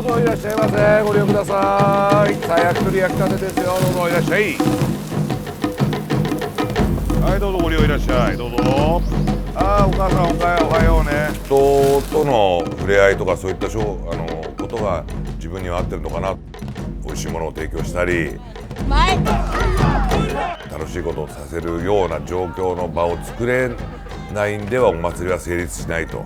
どうぞいらっしゃいませ。ご利用ください。さあ焼き鳥焼きたてですよ。どうぞいらっしゃい。はい、どうぞご利用いらっしゃい。どうぞ。ああ、お母さんおはようね。人との触れ合いとかそういったことが自分には合ってるのかな。美味しいものを提供したり、楽しいことをさせるような状況の場を作れないんではお祭りは成立しないと。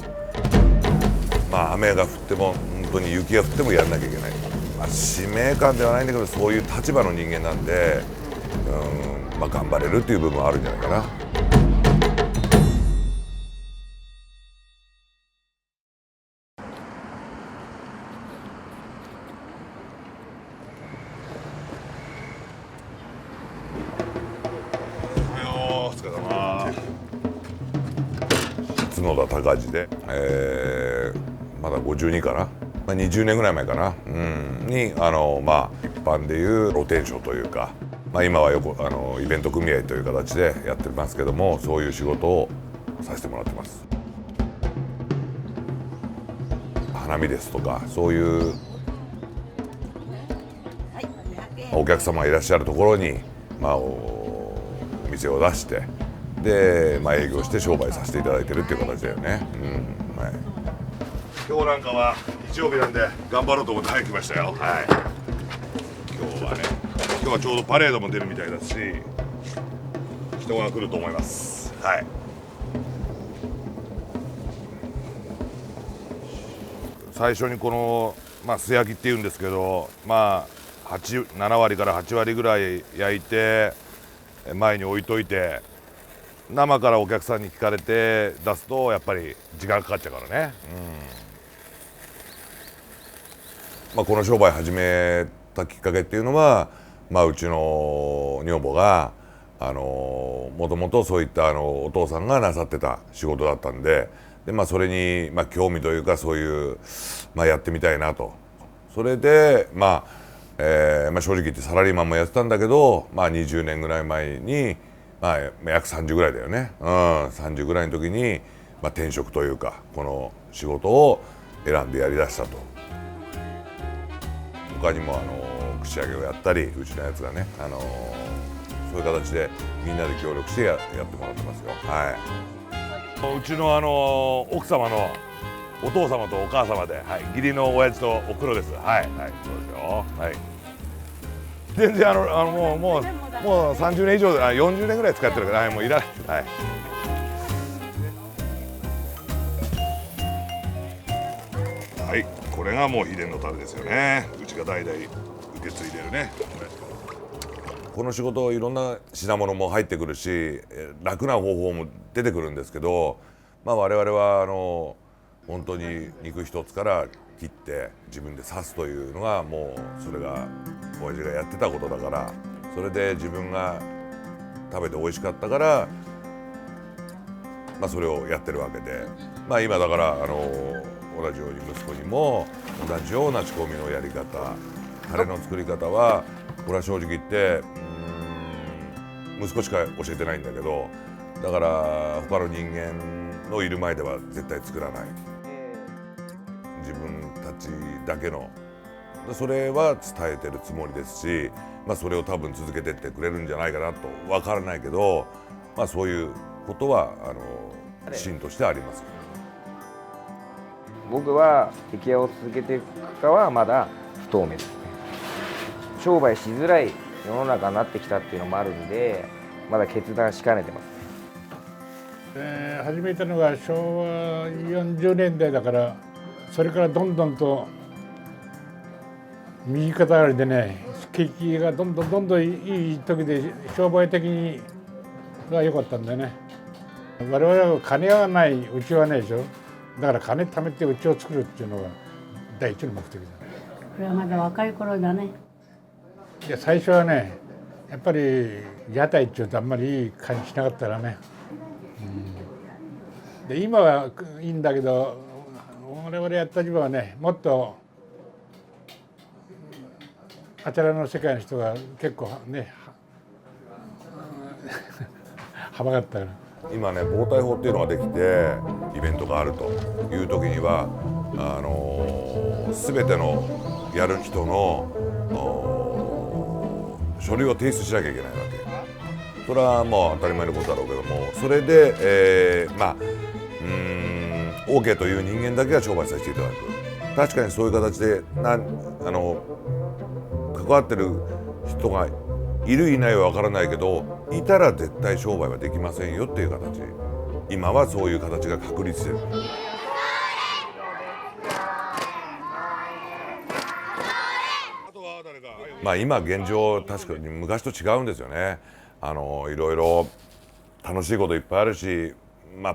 まあ雨が降っても本当に雪が降ってもやらなきゃいけない。まあ、使命感ではないんだけどそういう立場の人間なんで、まあ、頑張れるっていう部分はあるんじゃないかな。角田隆治で、まだ52かな、まあ、20年ぐらい前かな、にまあ一般でいう露天商というか、まあ、今はよくイベント組合という形でやってますけども、そういう仕事をさせてもらってます。花見ですとかそういうお客様がいらっしゃるところに、まあ、お店を出してで、まあ、営業して商売させていただいてるっていう形だよね。はい、今日なんかは日曜日なんで頑張ろうと思って早く来ましたよ。はい、今日はちょうどパレードも出るみたいだし人が来ると思います。はい、最初にこの、まあ、素焼きっていうんですけど、まあ7割から8割ぐらい焼いて前に置いといて、生からお客さんに聞かれて出すとやっぱり時間かかっちゃうからね。まあ、この商売始めたきっかけっていうのは、まあ、うちの女房がもともとそういったお父さんがなさってた仕事だったんで、まあ、それに、まあ、興味というかそういう、まあ、やってみたいなと。それで、まあまあ、正直言ってサラリーマンもやってたんだけど、まあ、20年ぐらい前に、まあ、約30ぐらいだよね、30ぐらいの時に、まあ、転職というかこの仕事を選んでやりだしたと。他にも串揚げをやったり、うちのやつがね、そういう形でみんなで協力してやってもらってますよ。はい、うちの奥様のお父様とお母様で、はい、義理の親父とお黒です。はい、はい、そうですよ。はい、全然もう30年以上40年ぐらい使ってるから、はい、もういらない。はい、はい、これがもう秘伝のタレですよね。うちが代々受け継いでるね。この仕事いろんな品物も入ってくるし楽な方法も出てくるんですけど、まあ、我々は本当に肉一つから切って自分で刺すというのがもうそれが親父がやってたことだから、それで自分が食べて美味しかったから、まあ、それをやってるわけで、まあ、今だから同じように息子にも同じような仕込みのやり方、タレの作り方は俺は正直言って息子しか教えてないんだけど、だから他の人間のいる前では絶対作らない。自分たちだけのそれは伝えてるつもりですし、まあ、それを多分続けてってくれるんじゃないかなと。分からないけど、まあ、そういうことは芯としてあります。僕は出来屋を続けていくかはまだ不透明ですね。商売しづらい世の中になってきたっていうのもあるんで、まだ決断しかねてます。始めたのが昭和40年代だから、それからどんどんと右肩上がりでね、景気がどんどんいい時で商売的にが良かったんだよね。我々は金がないうちはないでしょ。だから金貯めてうちを作るっていうのが第一の目的だ。これはまだ若い頃だね。いや最初はね、やっぱり屋台っていうとあんまりいい感じしなかったらね、で今はいいんだけど、我々やった時はね、もっとあちらの世界の人が結構ね幅があったから。今ね、暴対法っていうのができてイベントがあるという時には全てのやる人の書類を提出しなきゃいけないわけ。それはもう当たり前のことだろうけども、それで、OK という人間だけが商売させていただく。確かにそういう形で関わってる人がいるいないは分からないけど、いたら絶対商売はできませんよっていう形。今はそういう形が確立してる。今現状確かに昔と違うんですよね。いろいろ楽しいこといっぱいあるし、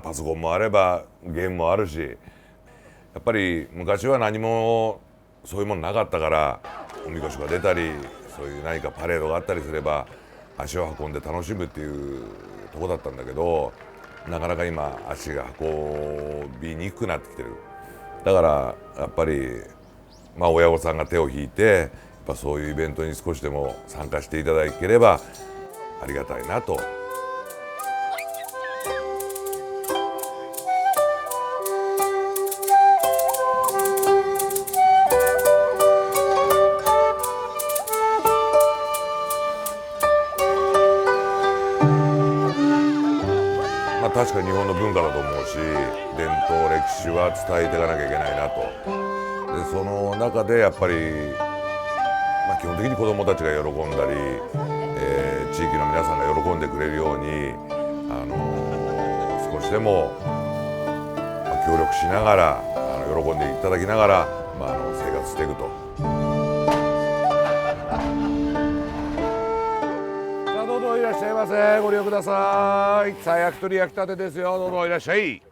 パソコンもあればゲームもあるし、やっぱり昔は何もそういうものなかったから、おみこしが出たりそういう何かパレードがあったりすれば足を運んで楽しむっていうとこだったんだけど、なかなか今足が運びにくくなってきてる。だからやっぱり親御さんが手を引いて、やっぱそういうイベントに少しでも参加していただければありがたいなと。確かに日本の文化だと思うし、伝統歴史は伝えていかなきゃいけないなと。でその中でやっぱり、基本的に子どもたちが喜んだり、地域の皆さんが喜んでくれるように、少しでも、協力しながら喜んでいただきながら、生活していくと。さあどうぞいらっしゃいませ。ご利用ください。さあ焼き鳥焼きたてですよ。どうぞいらっしゃい。